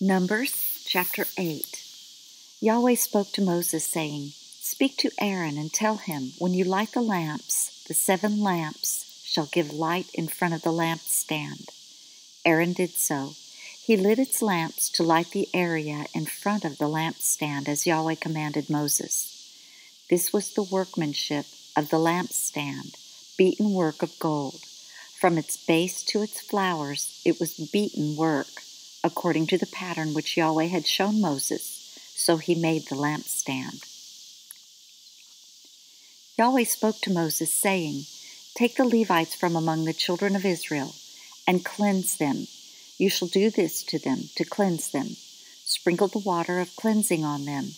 Numbers chapter 8. Yahweh spoke to Moses, saying, Speak to Aaron and tell him, when you light the lamps, the 7 lamps shall give light in front of the lampstand. Aaron did so. He lit its lamps to light the area in front of the lampstand as Yahweh commanded Moses. This was the workmanship of the lampstand, beaten work of gold. From its base to its flowers it was beaten work, according to the pattern which Yahweh had shown Moses, so he made the lampstand. Yahweh spoke to Moses, saying, Take the Levites from among the children of Israel, and cleanse them. You shall do this to them, to cleanse them. Sprinkle the water of cleansing on them.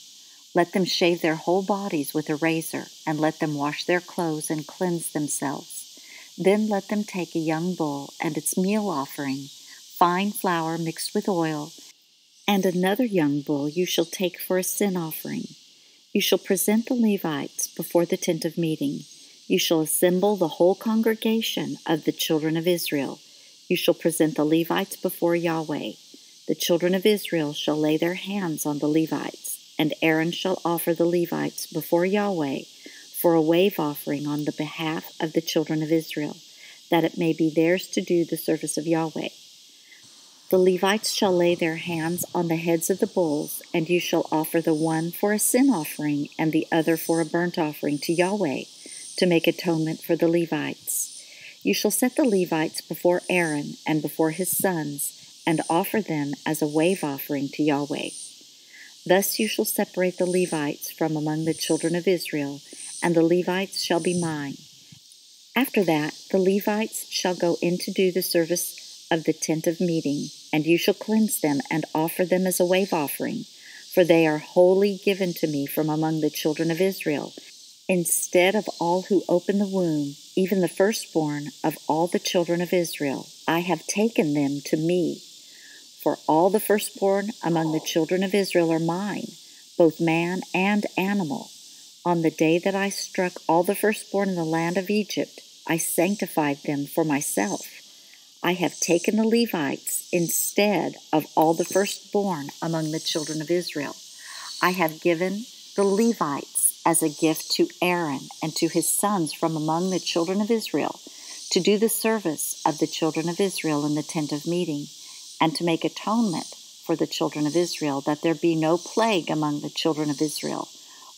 Let them shave their whole bodies with a razor, and let them wash their clothes and cleanse themselves. Then let them take a young bull and its meal offering, fine flour mixed with oil, and another young bull you shall take for a sin offering. You shall present the Levites before the tent of meeting. You shall assemble the whole congregation of the children of Israel. You shall present the Levites before Yahweh. The children of Israel shall lay their hands on the Levites, and Aaron shall offer the Levites before Yahweh for a wave offering on the behalf of the children of Israel, that it may be theirs to do the service of Yahweh. The Levites shall lay their hands on the heads of the bulls, and you shall offer the one for a sin offering and the other for a burnt offering to Yahweh, to make atonement for the Levites. You shall set the Levites before Aaron and before his sons, and offer them as a wave offering to Yahweh. Thus you shall separate the Levites from among the children of Israel, and the Levites shall be mine. After that, the Levites shall go in to do the service of the tent of meeting, and you shall cleanse them and offer them as a wave offering, for they are wholly given to me from among the children of Israel. Instead of all who open the womb, even the firstborn of all the children of Israel, I have taken them to me. For all the firstborn among the children of Israel are mine, both man and animal. On the day that I struck all the firstborn in the land of Egypt, I sanctified them for myself. I have taken the Levites instead of all the firstborn among the children of Israel. I have given the Levites as a gift to Aaron and to his sons from among the children of Israel, to do the service of the children of Israel in the tent of meeting, and to make atonement for the children of Israel, that there be no plague among the children of Israel,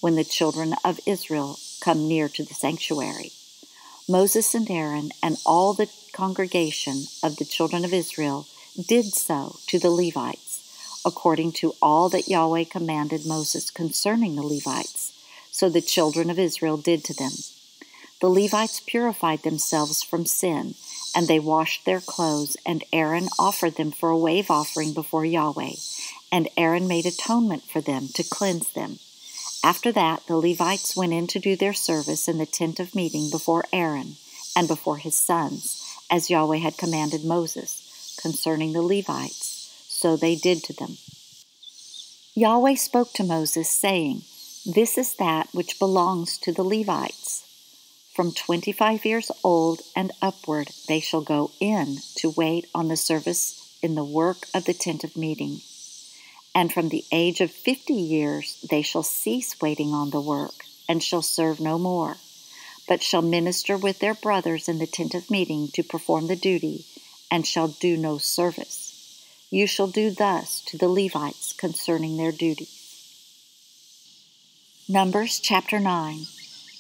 when the children of Israel come near to the sanctuary. Moses and Aaron and all the congregation of the children of Israel did so to the Levites, according to all that Yahweh commanded Moses concerning the Levites. So the children of Israel did to them. The Levites purified themselves from sin, and they washed their clothes, and Aaron offered them for a wave offering before Yahweh, and Aaron made atonement for them to cleanse them. After that, the Levites went in to do their service in the tent of meeting before Aaron and before his sons, as Yahweh had commanded Moses concerning the Levites. So they did to them. Yahweh spoke to Moses, saying, This is that which belongs to the Levites. From 25 years old and upward they shall go in to wait on the service in the work of the tent of meeting. And from the age of 50 years they shall cease waiting on the work, and shall serve no more, but shall minister with their brothers in the tent of meeting to perform the duty, and shall do no service. You shall do thus to the Levites concerning their duties. Numbers chapter 9.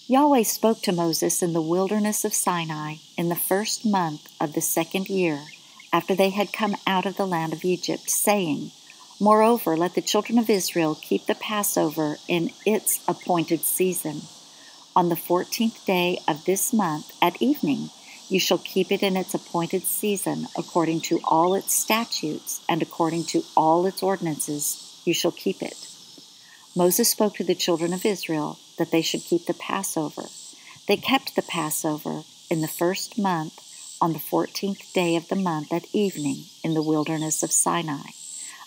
Yahweh spoke to Moses in the wilderness of Sinai in the 1st month of the 2nd year, after they had come out of the land of Egypt, saying, Moreover, let the children of Israel keep the Passover in its appointed season. On the 14th day of this month at evening, you shall keep it in its appointed season, according to all its statutes and according to all its ordinances, you shall keep it. Moses spoke to the children of Israel that they should keep the Passover. They kept the Passover in the 1st month on the 14th day of the month at evening in the wilderness of Sinai,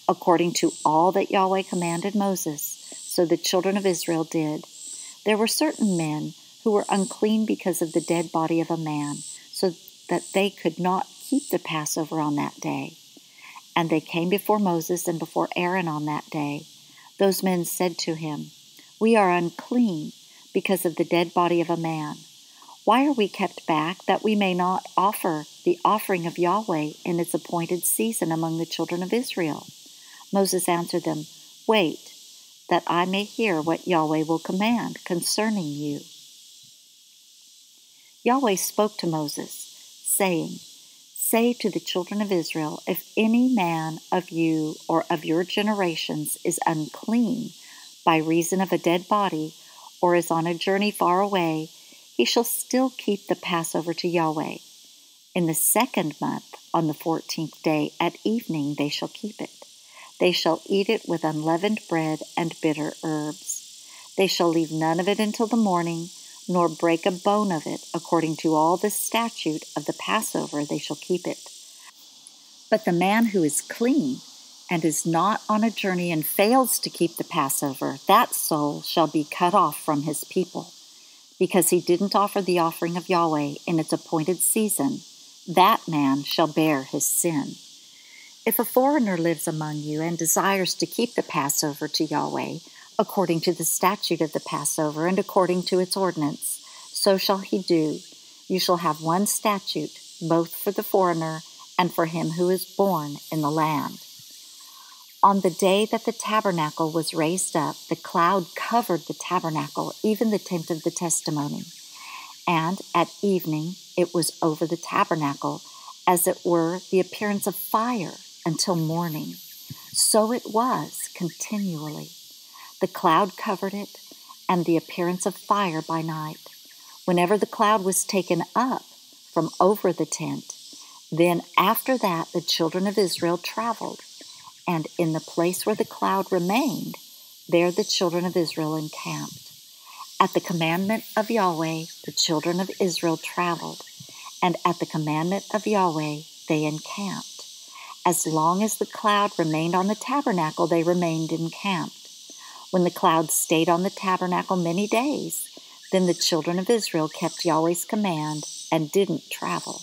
according to all that Yahweh commanded Moses, so the children of Israel did. There were certain men who were unclean because of the dead body of a man, so that they could not keep the Passover on that day. And they came before Moses and before Aaron on that day. Those men said to him, "We are unclean because of the dead body of a man. Why are we kept back that we may not offer the offering of Yahweh in its appointed season among the children of Israel?" Moses answered them, "Wait, that I may hear what Yahweh will command concerning you." Yahweh spoke to Moses, saying, "Say to the children of Israel, if any man of you or of your generations is unclean by reason of a dead body, or is on a journey far away, he shall still keep the Passover to Yahweh. In the 2nd month, on the 14th day at evening, they shall keep it. They shall eat it with unleavened bread and bitter herbs. They shall leave none of it until the morning, nor break a bone of it. According to all the statute of the Passover, they shall keep it. But the man who is clean and is not on a journey and fails to keep the Passover, that soul shall be cut off from his people. Because he didn't offer the offering of Yahweh in its appointed season, that man shall bear his sin. If a foreigner lives among you and desires to keep the Passover to Yahweh, according to the statute of the Passover and according to its ordinance, so shall he do. You shall have one statute, both for the foreigner and for him who is born in the land. On the day that the tabernacle was raised up, the cloud covered the tabernacle, even the tent of the testimony. And at evening it was over the tabernacle, as it were the appearance of fire, until morning. So it was continually. The cloud covered it, and the appearance of fire by night. Whenever the cloud was taken up from over the tent, then after that the children of Israel traveled, and in the place where the cloud remained, there the children of Israel encamped. At the commandment of Yahweh, the children of Israel traveled, and at the commandment of Yahweh they encamped. As long as the cloud remained on the tabernacle, they remained encamped. When the cloud stayed on the tabernacle many days, then the children of Israel kept Yahweh's command and didn't travel.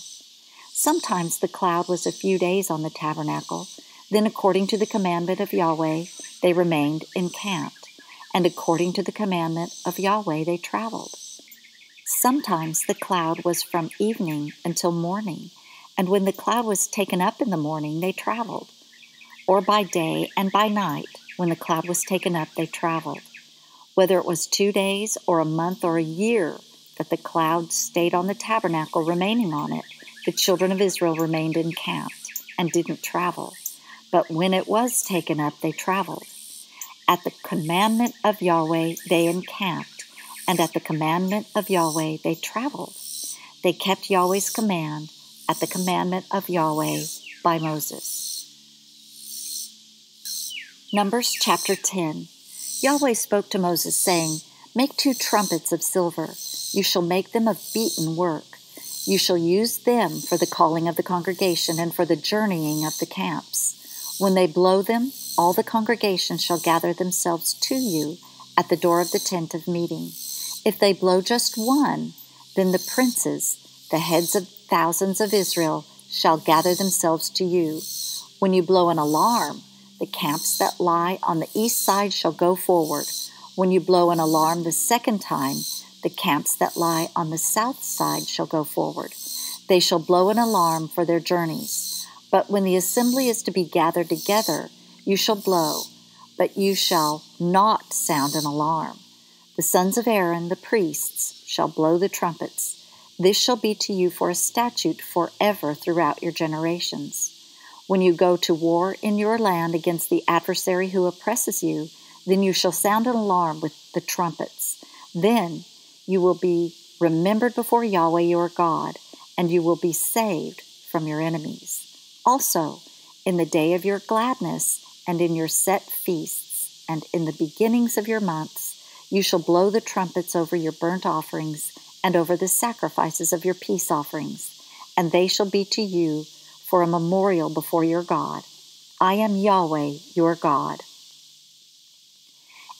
Sometimes the cloud was a few days on the tabernacle. Then according to the commandment of Yahweh, they remained encamped, and according to the commandment of Yahweh they traveled. Sometimes the cloud was from evening until morning, and when the cloud was taken up in the morning, they traveled. Or by day and by night, when the cloud was taken up, they traveled. Whether it was 2 days or a month or a year that the cloud stayed on the tabernacle remaining on it, the children of Israel remained encamped and didn't travel. But when it was taken up, they traveled. At the commandment of Yahweh, they encamped, and at the commandment of Yahweh, they traveled. They kept Yahweh's command at the commandment of Yahweh by Moses. Numbers chapter 10. Yahweh spoke to Moses, saying, "Make 2 trumpets of silver. You shall make them of beaten work. You shall use them for the calling of the congregation and for the journeying of the camps. When they blow them, all the congregation shall gather themselves to you at the door of the tent of meeting. If they blow just one, then the princes, the heads of thousands of Israel, shall gather themselves to you. When you blow an alarm, the camps that lie on the east side shall go forward. When you blow an alarm the 2nd time, the camps that lie on the south side shall go forward. They shall blow an alarm for their journeys. But when the assembly is to be gathered together, you shall blow, but you shall not sound an alarm. The sons of Aaron, the priests, shall blow the trumpets. This shall be to you for a statute forever throughout your generations. When you go to war in your land against the adversary who oppresses you, then you shall sound an alarm with the trumpets. Then you will be remembered before Yahweh your God, and you will be saved from your enemies. Also, in the day of your gladness, and in your set feasts, and in the beginnings of your months, you shall blow the trumpets over your burnt offerings and over the sacrifices of your peace offerings, and they shall be to you for a memorial before your God. I am Yahweh your God."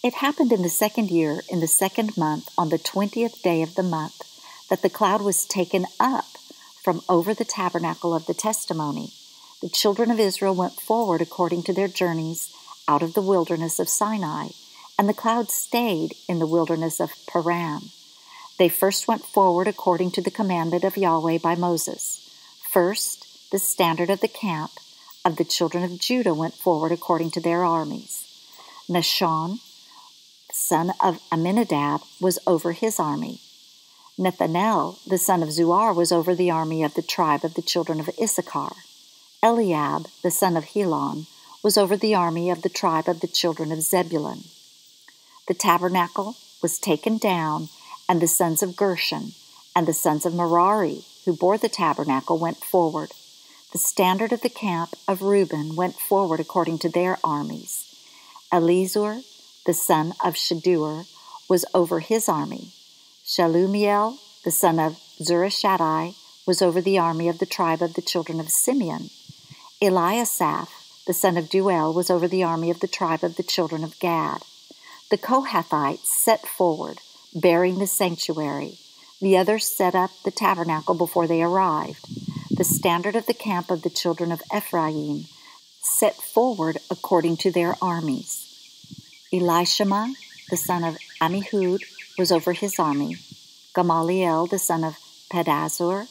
It happened in the 2nd year, in the 2nd month, on the 20th day of the month, that the cloud was taken up from over the tabernacle of the testimony. The children of Israel went forward according to their journeys out of the wilderness of Sinai, and the cloud stayed in the wilderness of Paran. They first went forward according to the commandment of Yahweh by Moses. First, the standard of the camp of the children of Judah went forward according to their armies. Nahshon, son of Amminadab, was over his army. Nethanel, the son of Zuar, was over the army of the tribe of the children of Issachar. Eliab, the son of Helon, was over the army of the tribe of the children of Zebulun. The tabernacle was taken down, and the sons of Gershon and the sons of Merari, who bore the tabernacle, went forward. The standard of the camp of Reuben went forward according to their armies. Elizur, the son of Shedeur, was over his army. Shelumiel, the son of Zurishaddai, was over the army of the tribe of the children of Simeon. Eliasaph, the son of Duel, was over the army of the tribe of the children of Gad. The Kohathites set forward, bearing the sanctuary. The others set up the tabernacle before they arrived. The standard of the camp of the children of Ephraim set forward according to their armies. Elishama, the son of Ammihud, was over his army. Gamaliel, the son of Pedazur,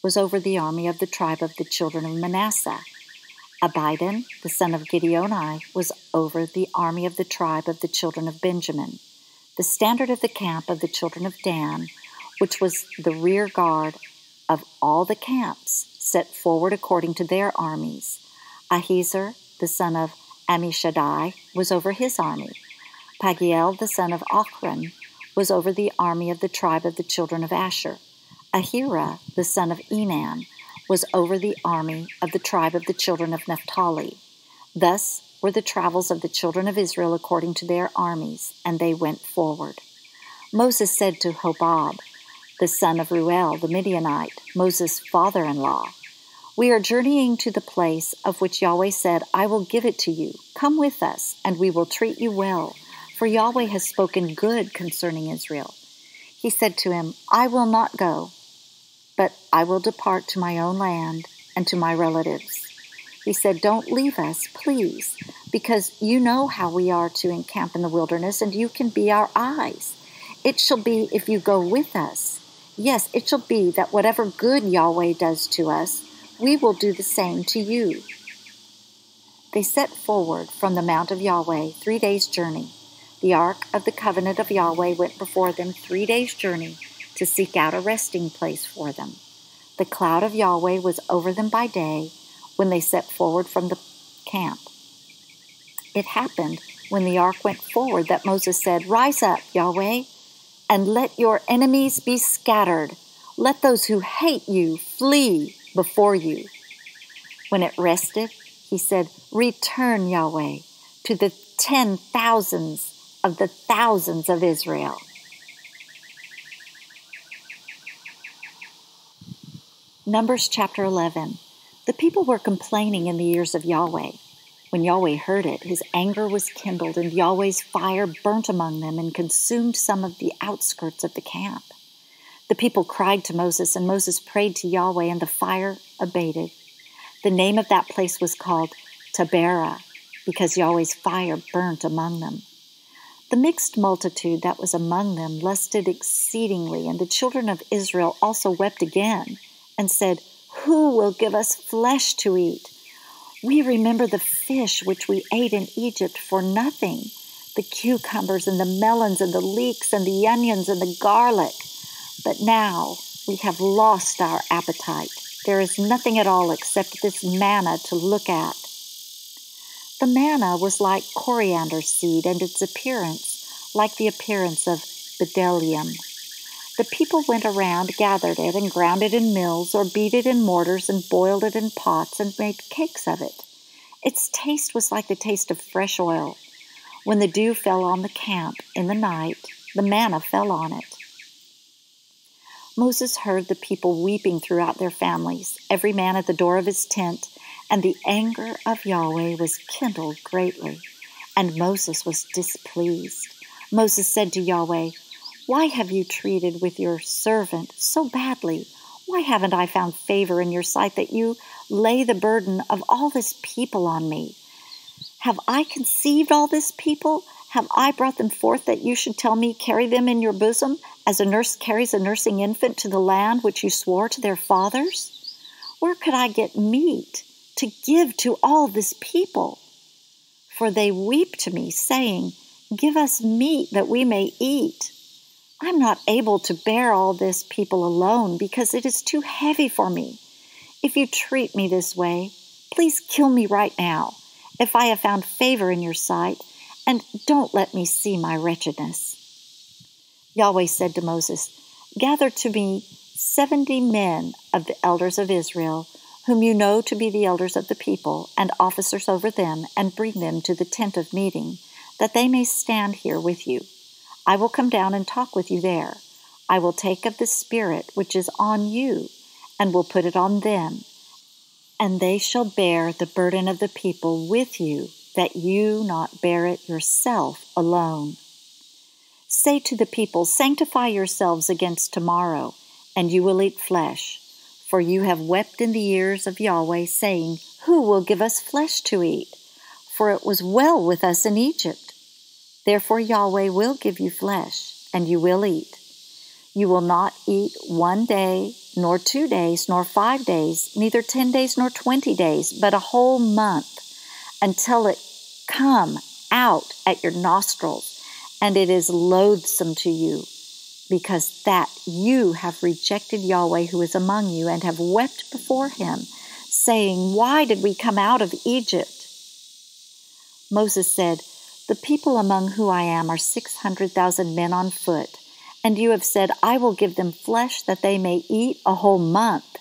was over the army of the tribe of the children of Manasseh. Abidan, the son of Gideoni, was over the army of the tribe of the children of Benjamin. The standard of the camp of the children of Dan, which was the rear guard of all the camps, set forward according to their armies. Ahiezer, the son of Ammishaddai, was over his army. Pagiel, the son of Ochran, was over the army of the tribe of the children of Asher. Ahira, the son of Enan, was over the army of the tribe of the children of Naphtali. Thus were the travels of the children of Israel according to their armies, and they went forward. Moses said to Hobab, the son of Ruel, the Midianite, Moses' father-in-law, "We are journeying to the place of which Yahweh said, 'I will give it to you. Come with us, and we will treat you well, for Yahweh has spoken good concerning Israel.' He said to him, 'I will not go, but I will depart to my own land and to my relatives.' He said, 'Don't leave us, please, because you know how we are to encamp in the wilderness, and you can be our eyes. It shall be if you go with us. Yes, it shall be that whatever good Yahweh does to us, we will do the same to you.' They set forward from the mount of Yahweh 3 days' journey. The ark of the covenant of Yahweh went before them 3 days' journey to seek out a resting place for them. The cloud of Yahweh was over them by day when they set forward from the camp. It happened when the ark went forward that Moses said, 'Rise up, Yahweh, and let your enemies be scattered. Let those who hate you flee before you.' When it rested, he said, 'Return, Yahweh, to the 10,000s of the thousands of Israel.'" Numbers chapter 11. The people were complaining in the ears of Yahweh. When Yahweh heard it, his anger was kindled, and Yahweh's fire burnt among them and consumed some of the outskirts of the camp. The people cried to Moses, and Moses prayed to Yahweh, and the fire abated. The name of that place was called Taberah, because Yahweh's fire burnt among them. The mixed multitude that was among them lusted exceedingly, and the children of Israel also wept again, and said, "Who will give us flesh to eat? We remember the fish which we ate in Egypt for nothing, the cucumbers and the melons and the leeks and the onions and the garlic. But now we have lost our appetite. There is nothing at all except this manna to look at." The manna was like coriander seed, and its appearance like the appearance of bdellium. The people went around, gathered it, and ground it in mills, or beat it in mortars, and boiled it in pots, and made cakes of it. Its taste was like the taste of fresh oil. When the dew fell on the camp in the night, the manna fell on it. Moses heard the people weeping throughout their families, every man at the door of his tent, and the anger of Yahweh was kindled greatly, and Moses was displeased. Moses said to Yahweh, "Why have you treated with your servant so badly? Why haven't I found favor in your sight that you lay the burden of all this people on me? Have I conceived all this people? Have I brought them forth that you should tell me, carry them in your bosom, as a nurse carries a nursing infant to the land which you swore to their fathers? Where could I get meat to give to all this people? For they weep to me, saying, give us meat that we may eat. I'm not able to bear all this people alone, because it is too heavy for me. If you treat me this way, please kill me right now, if I have found favor in your sight, and don't let me see my wretchedness. Yahweh said to Moses, gather to me 70 men of the elders of Israel, whom you know to be the elders of the people, and officers over them, and bring them to the tent of meeting, that they may stand here with you. I will come down and talk with you there. I will take of the Spirit which is on you, and will put it on them, and they shall bear the burden of the people with you, that you not bear it yourself alone. Say to the people, sanctify yourselves against tomorrow, and you will eat flesh. For you have wept in the ears of Yahweh, saying, who will give us flesh to eat? For it was well with us in Egypt. Therefore Yahweh will give you flesh, and you will eat. You will not eat 1 day, nor 2 days, nor 5 days, neither 10 days nor 20 days, but a whole month, until it come out at your nostrils, and it is loathsome to you, because that you have rejected Yahweh who is among you, and have wept before him, saying, why did we come out of Egypt? Moses said, the people among whom I am are 600,000 men on foot, and you have said, I will give them flesh that they may eat a whole month.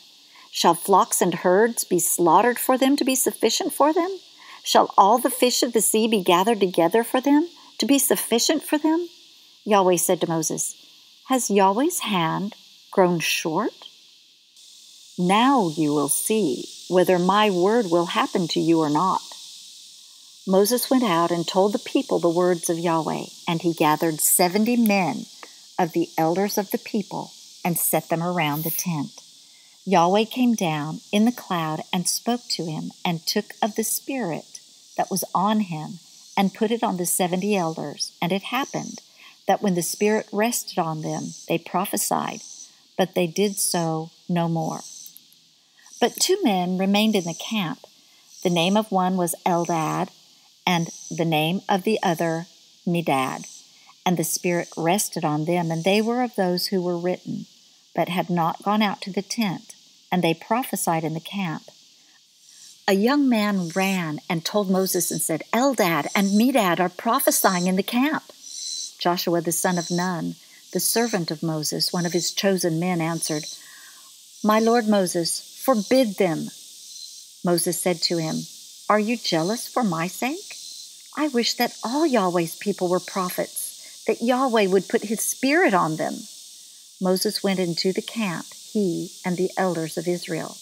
Shall flocks and herds be slaughtered for them to be sufficient for them? Shall all the fish of the sea be gathered together for them, to be sufficient for them? Yahweh said to Moses, has Yahweh's hand grown short? Now you will see whether my word will happen to you or not. Moses went out and told the people the words of Yahweh, and he gathered 70 men of the elders of the people and set them around the tent. Yahweh came down in the cloud and spoke to him, and took of the Spirit that was on him and put it on the 70 elders. And it happened that when the Spirit rested on them, they prophesied, but they did so no more. But 2 men remained in the camp. The name of one was Eldad, and the name of the other Medad. And the Spirit rested on them, and they were of those who were written, but had not gone out to the tent, and they prophesied in the camp. A young man ran and told Moses and said, Eldad and Medad are prophesying in the camp. Joshua the son of Nun, the servant of Moses, one of his chosen men, answered, my lord Moses, forbid them. Moses said to him, are you jealous for my sake? I wish that all Yahweh's people were prophets, that Yahweh would put his Spirit on them. Moses went into the camp, he and the elders of Israel.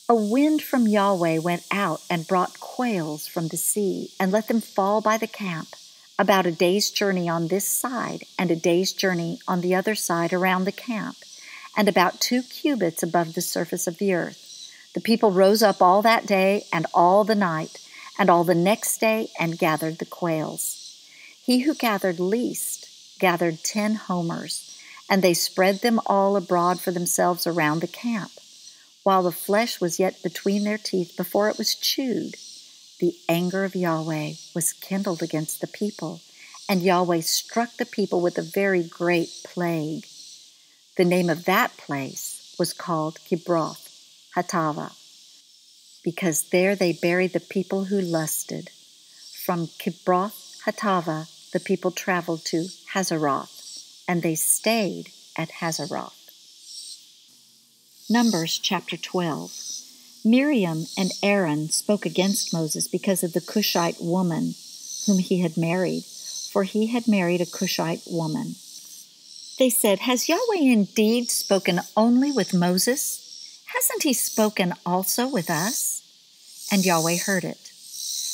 A wind from Yahweh went out and brought quails from the sea, and let them fall by the camp, about a day's journey on this side, and a day's journey on the other side around the camp, and about 2 cubits above the surface of the earth. The people rose up all that day and all the night, and all the next day, and gathered the quails. He who gathered least gathered 10 homers, and they spread them all abroad for themselves around the camp. While the flesh was yet between their teeth before it was chewed, the anger of Yahweh was kindled against the people, and Yahweh struck the people with a very great plague. The name of that place was called Kibroth Hattaavah, because there they buried the people who lusted. From Kibroth Hattaavah the people traveled to Hazeroth, and they stayed at Hazeroth. Numbers chapter 12. Miriam and Aaron spoke against Moses because of the Cushite woman whom he had married, for he had married a Cushite woman. They said, has Yahweh indeed spoken only with Moses? Hasn't he spoken also with us? And Yahweh heard it.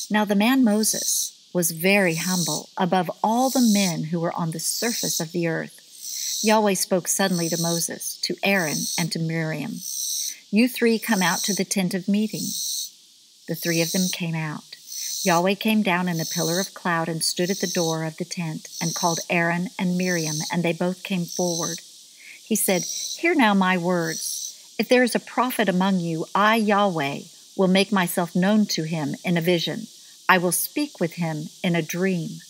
Now the man Moses was very humble above all the men who were on the surface of the earth. Yahweh spoke suddenly to Moses, to Aaron, and to Miriam. You three come out to the tent of meeting." The three of them came out. Yahweh came down in a pillar of cloud and stood at the door of the tent and called Aaron and Miriam, and they both came forward. He said, "Hear now my words. If there is a prophet among you, I, Yahweh, will make myself known to him in a vision. I will speak with him in a dream.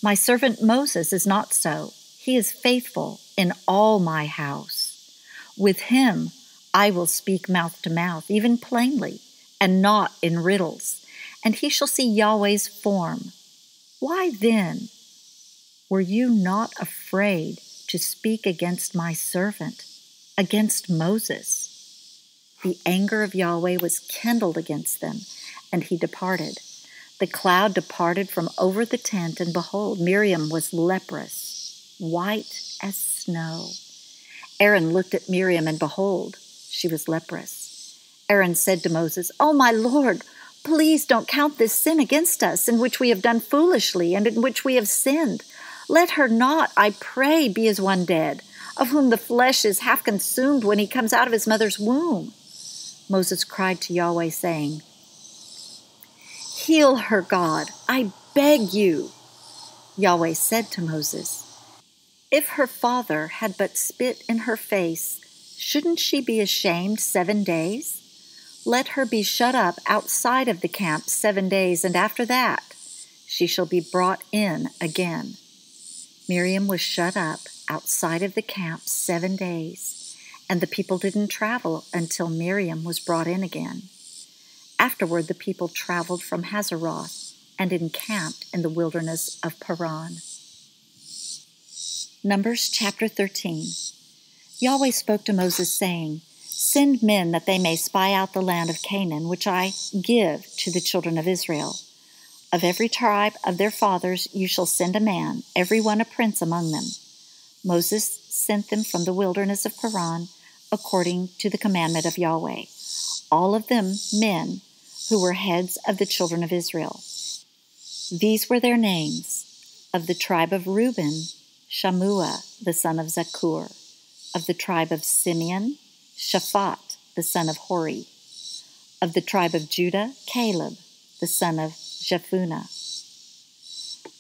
My servant Moses is not so. He is faithful in all my house. With him I will speak mouth to mouth, even plainly, and not in riddles, and he shall see Yahweh's form. Why then were you not afraid to speak against my servant, against Moses?" The anger of Yahweh was kindled against them, and he departed. The cloud departed from over the tent, and behold, Miriam was leprous, white as snow. Aaron looked at Miriam, and behold, she was leprous. Aaron said to Moses, "Oh, my Lord, please don't count this sin against us, in which we have done foolishly and in which we have sinned. Let her not, I pray, be as one dead, of whom the flesh is half consumed when he comes out of his mother's womb." Moses cried to Yahweh, saying, "Heal her, God, I beg you." Yahweh said to Moses, "If her father had but spit in her face, shouldn't she be ashamed 7 days? Let her be shut up outside of the camp 7 days, and after that she shall be brought in again." Miriam was shut up outside of the camp 7 days, and the people didn't travel until Miriam was brought in again. Afterward, the people traveled from Hazeroth and encamped in the wilderness of Paran. Numbers chapter 13. Yahweh spoke to Moses, saying, "Send men that they may spy out the land of Canaan, which I give to the children of Israel. Of every tribe of their fathers you shall send a man, every one a prince among them." Moses sent them from the wilderness of Paran, according to the commandment of Yahweh, all of them men who were heads of the children of Israel. These were their names: of the tribe of Reuben, Shammua the son of Zakur; of the tribe of Simeon, Shaphat the son of Hori; of the tribe of Judah, Caleb the son of Jephunneh;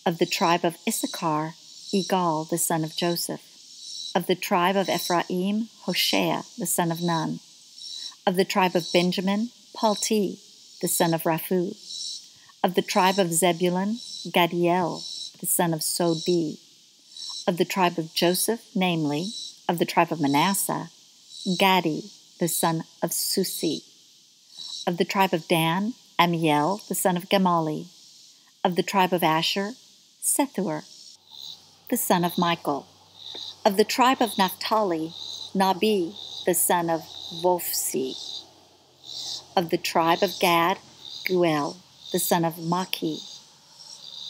of the tribe of Issachar, Igal the son of Joseph; of the tribe of Ephraim, Hoshea the son of Nun; of the tribe of Benjamin, Palti the son of Raphu; of the tribe of Zebulun, Gadiel the son of Sodi; of the tribe of Joseph, namely, of the tribe of Manasseh, Gadi the son of Susi; of the tribe of Dan, Amiel the son of Gamali; of the tribe of Asher, Sethur the son of Michael; of the tribe of Naphtali, Nabi the son of Vophsi; of the tribe of Gad, Guel the son of Maki.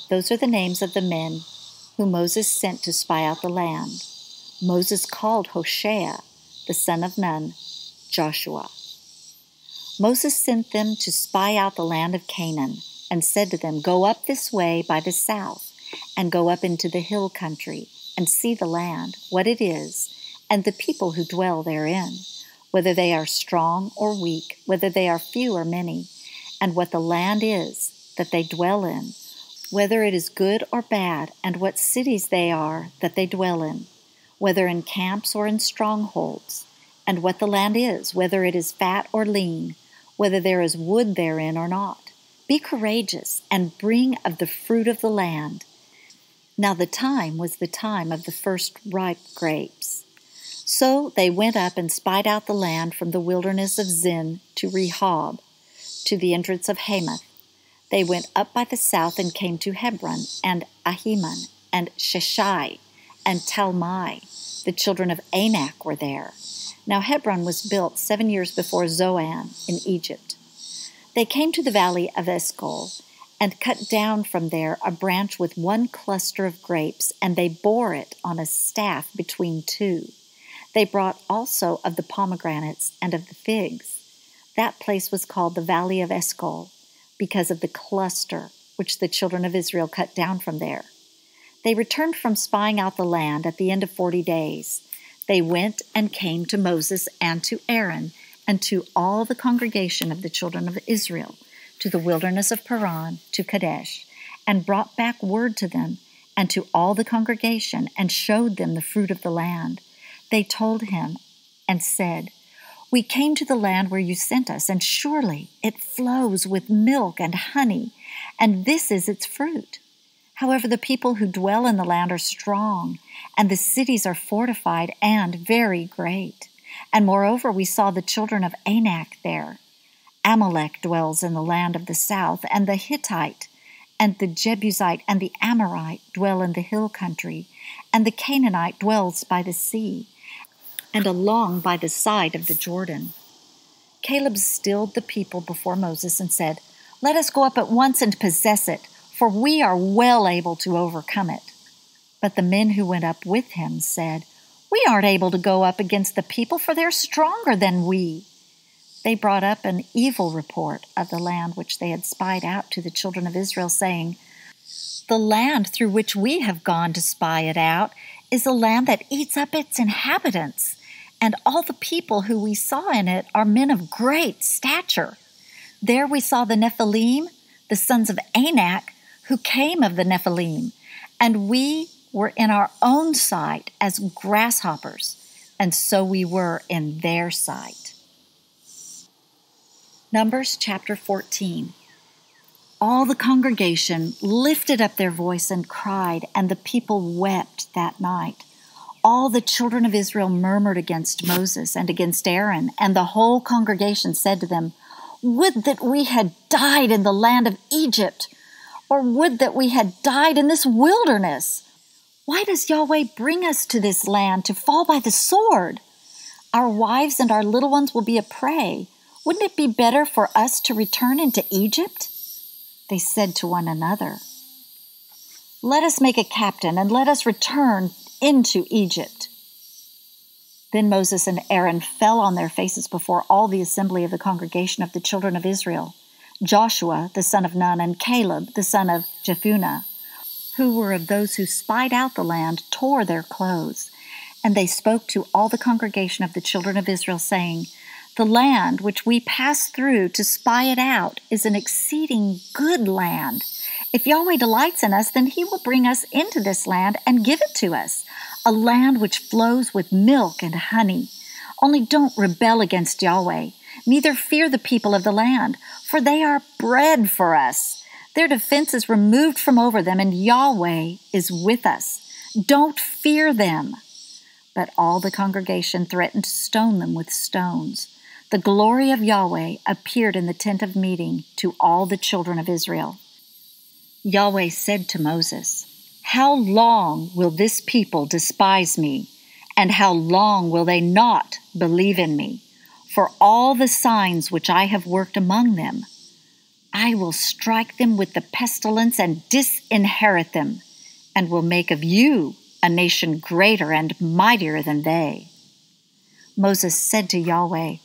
Those are the names of the men whom Moses sent to spy out the land. Moses called Hoshea the son of Nun, Joshua. Moses sent them to spy out the land of Canaan, and said to them, "Go up this way by the south, and go up into the hill country, and see the land, what it is, and the people who dwell therein, whether they are strong or weak, whether they are few or many, and what the land is that they dwell in, whether it is good or bad, and what cities they are that they dwell in, whether in camps or in strongholds, and what the land is, whether it is fat or lean, whether there is wood therein or not. Be courageous, and bring of the fruit of the land." Now the time was the time of the first ripe grapes. So they went up and spied out the land from the wilderness of Zin to Rehob, to the entrance of Hamath. They went up by the south and came to Hebron, and Ahiman, and Sheshai, and Talmai. The children of Anak were there. Now Hebron was built 7 years before Zoan in Egypt. They came to the valley of Eshcol, and cut down from there a branch with one cluster of grapes, and they bore it on a staff between two. They brought also of the pomegranates and of the figs. That place was called the valley of Eshcol, because of the cluster which the children of Israel cut down from there. They returned from spying out the land at the end of 40 days. They went and came to Moses and to Aaron, and to all the congregation of the children of Israel, to the wilderness of Paran, to Kadesh, and brought back word to them and to all the congregation, and showed them the fruit of the land. They told him and said, "We came to the land where you sent us, and surely it flows with milk and honey, and this is its fruit. However, the people who dwell in the land are strong, and the cities are fortified and very great. And moreover, we saw the children of Anak there. Amalek dwells in the land of the south, and the Hittite, and the Jebusite, and the Amorite dwell in the hill country, and the Canaanite dwells by the sea, and along by the side of the Jordan." Caleb stilled the people before Moses and said, "Let us go up at once and possess it, for we are well able to overcome it." But the men who went up with him said, "We aren't able to go up against the people, for they're stronger than we." They brought up an evil report of the land which they had spied out to the children of Israel, saying, "The land through which we have gone to spy it out is a land that eats up its inhabitants, and all the people who we saw in it are men of great stature. There we saw the Nephilim, the sons of Anak, who came of the Nephilim, and we were in our own sight as grasshoppers, and so we were in their sight." Numbers chapter 14. All the congregation lifted up their voice and cried, and the people wept that night. All the children of Israel murmured against Moses and against Aaron, and the whole congregation said to them, "Would that we had died in the land of Egypt, or would that we had died in this wilderness. Why does Yahweh bring us to this land to fall by the sword? Our wives and our little ones will be a prey. Wouldn't it be better for us to return into Egypt?" They said to one another, "Let us make a captain, and let us return into Egypt." Then Moses and Aaron fell on their faces before all the assembly of the congregation of the children of Israel. Joshua, the son of Nun, and Caleb, the son of Jephunneh, who were of those who spied out the land, tore their clothes. And they spoke to all the congregation of the children of Israel, saying, "The land which we passed through to spy it out is an exceeding good land. If Yahweh delights in us, then he will bring us into this land and give it to us, a land which flows with milk and honey. Only don't rebel against Yahweh, neither fear the people of the land, for they are bread for us. Their defense is removed from over them, and Yahweh is with us. Don't fear them." But all the congregation threatened to stone them with stones. The glory of Yahweh appeared in the tent of meeting to all the children of Israel. Yahweh said to Moses, "How long will this people despise me, and how long will they not believe in me? For all the signs which I have worked among them, I will strike them with the pestilence and disinherit them, and will make of you a nation greater and mightier than they." Moses said to Yahweh,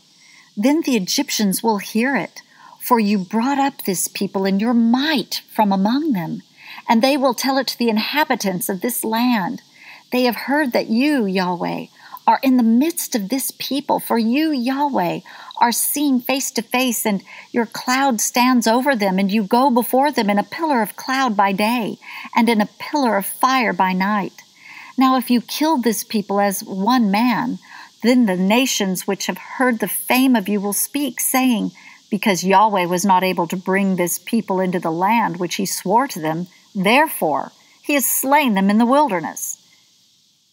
"Then the Egyptians will hear it, for you brought up this people in your might from among them, and they will tell it to the inhabitants of this land. They have heard that you, Yahweh, are in the midst of this people, for you, Yahweh, are seen face to face, and your cloud stands over them, and you go before them in a pillar of cloud by day, and in a pillar of fire by night. Now if you kill this people as one man, then the nations which have heard the fame of you will speak, saying, 'Because Yahweh was not able to bring this people into the land which he swore to them, therefore he has slain them in the wilderness.'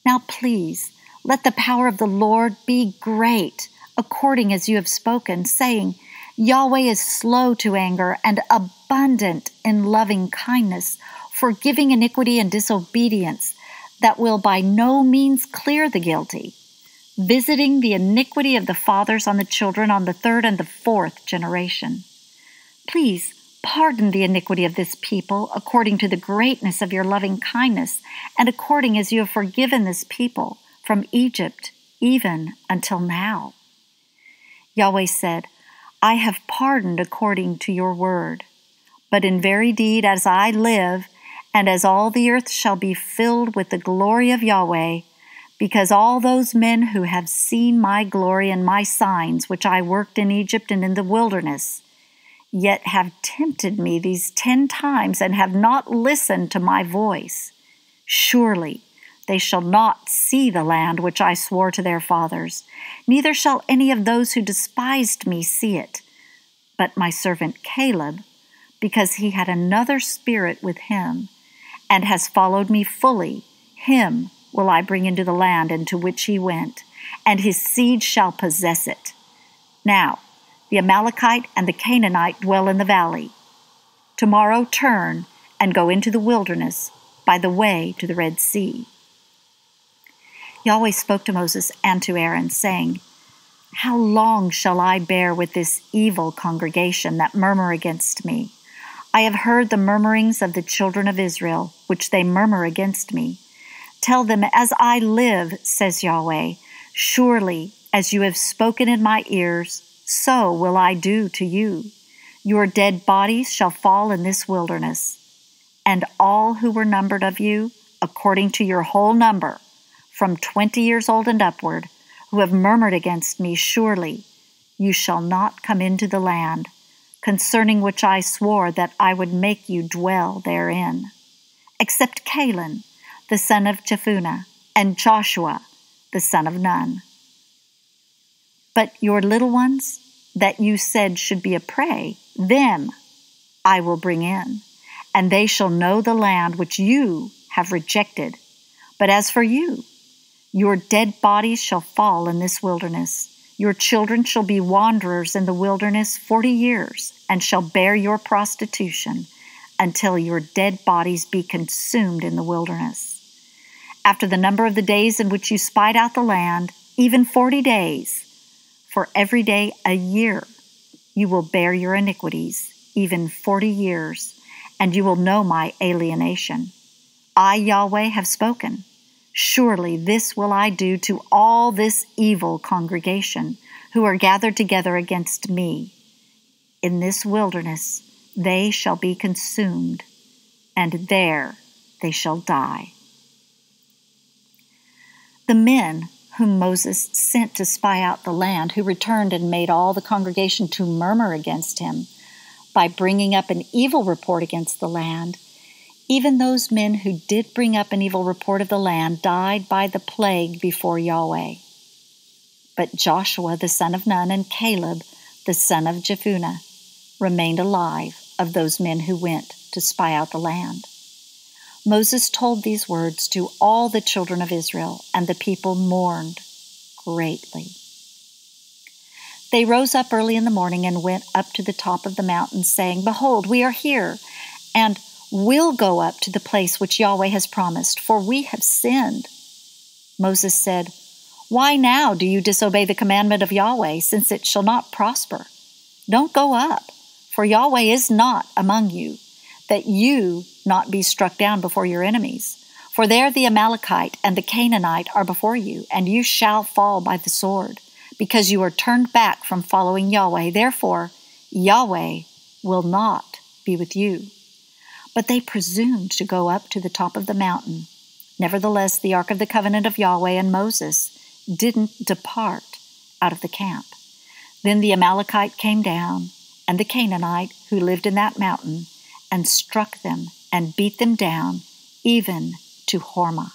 Now please, let the power of the Lord be great, according as you have spoken, saying, 'Yahweh is slow to anger and abundant in loving kindness, forgiving iniquity and disobedience, that will by no means clear the guilty, visiting the iniquity of the fathers on the children on the third and the fourth generation. Please pardon the iniquity of this people according to the greatness of your loving kindness, and according as you have forgiven this people from Egypt even until now.'" Yahweh said, "I have pardoned according to your word. But in very deed, as I live, and as all the earth shall be filled with the glory of Yahweh, because all those men who have seen my glory and my signs, which I worked in Egypt and in the wilderness, yet have tempted me these 10 times and have not listened to my voice, surely they shall not see the land which I swore to their fathers, neither shall any of those who despised me see it. But my servant Caleb, because he had another spirit with him, and has followed me fully, him will I bring into the land into which he went, and his seed shall possess it. Now, the Amalekite and the Canaanite dwell in the valley. Tomorrow turn and go into the wilderness by the way to the Red Sea. Yahweh spoke to Moses and to Aaron, saying, How long shall I bear with this evil congregation that murmur against me? I have heard the murmurings of the children of Israel, which they murmur against me. Tell them, As I live, says Yahweh, surely as you have spoken in my ears, so will I do to you. Your dead bodies shall fall in this wilderness, and all who were numbered of you, according to your whole number, from 20 years old and upward, who have murmured against me, surely you shall not come into the land, concerning which I swore that I would make you dwell therein, except Caleb, the son of Jephunneh, and Joshua, the son of Nun. But your little ones, that you said should be a prey, them I will bring in, and they shall know the land which you have rejected. But as for you, your dead bodies shall fall in this wilderness. Your children shall be wanderers in the wilderness 40 years, and shall bear your prostitution until your dead bodies be consumed in the wilderness. After the number of the days in which you spied out the land, even 40 days, for every day a year, you will bear your iniquities, even 40 years, and you will know my alienation. I, Yahweh, have spoken. Surely this will I do to all this evil congregation who are gathered together against me. In this wilderness they shall be consumed, and there they shall die. The men whom Moses sent to spy out the land, who returned and made all the congregation to murmur against him by bringing up an evil report against the land, even those men who did bring up an evil report of the land died by the plague before Yahweh. But Joshua the son of Nun and Caleb the son of Jephunneh remained alive of those men who went to spy out the land. Moses told these words to all the children of Israel, and the people mourned greatly. They rose up early in the morning and went up to the top of the mountain, saying, Behold, we are here, and will go up to the place which Yahweh has promised, for we have sinned. Moses said, Why now do you disobey the commandment of Yahweh, since it shall not prosper? Don't go up, for Yahweh is not among you, that you not be struck down before your enemies. For there the Amalekite and the Canaanite are before you, and you shall fall by the sword, because you are turned back from following Yahweh. Therefore Yahweh will not be with you. But they presumed to go up to the top of the mountain. Nevertheless, the ark of the covenant of Yahweh and Moses didn't depart out of the camp. Then the Amalekite came down, and the Canaanite who lived in that mountain, and struck them and beat them down, even to Hormah.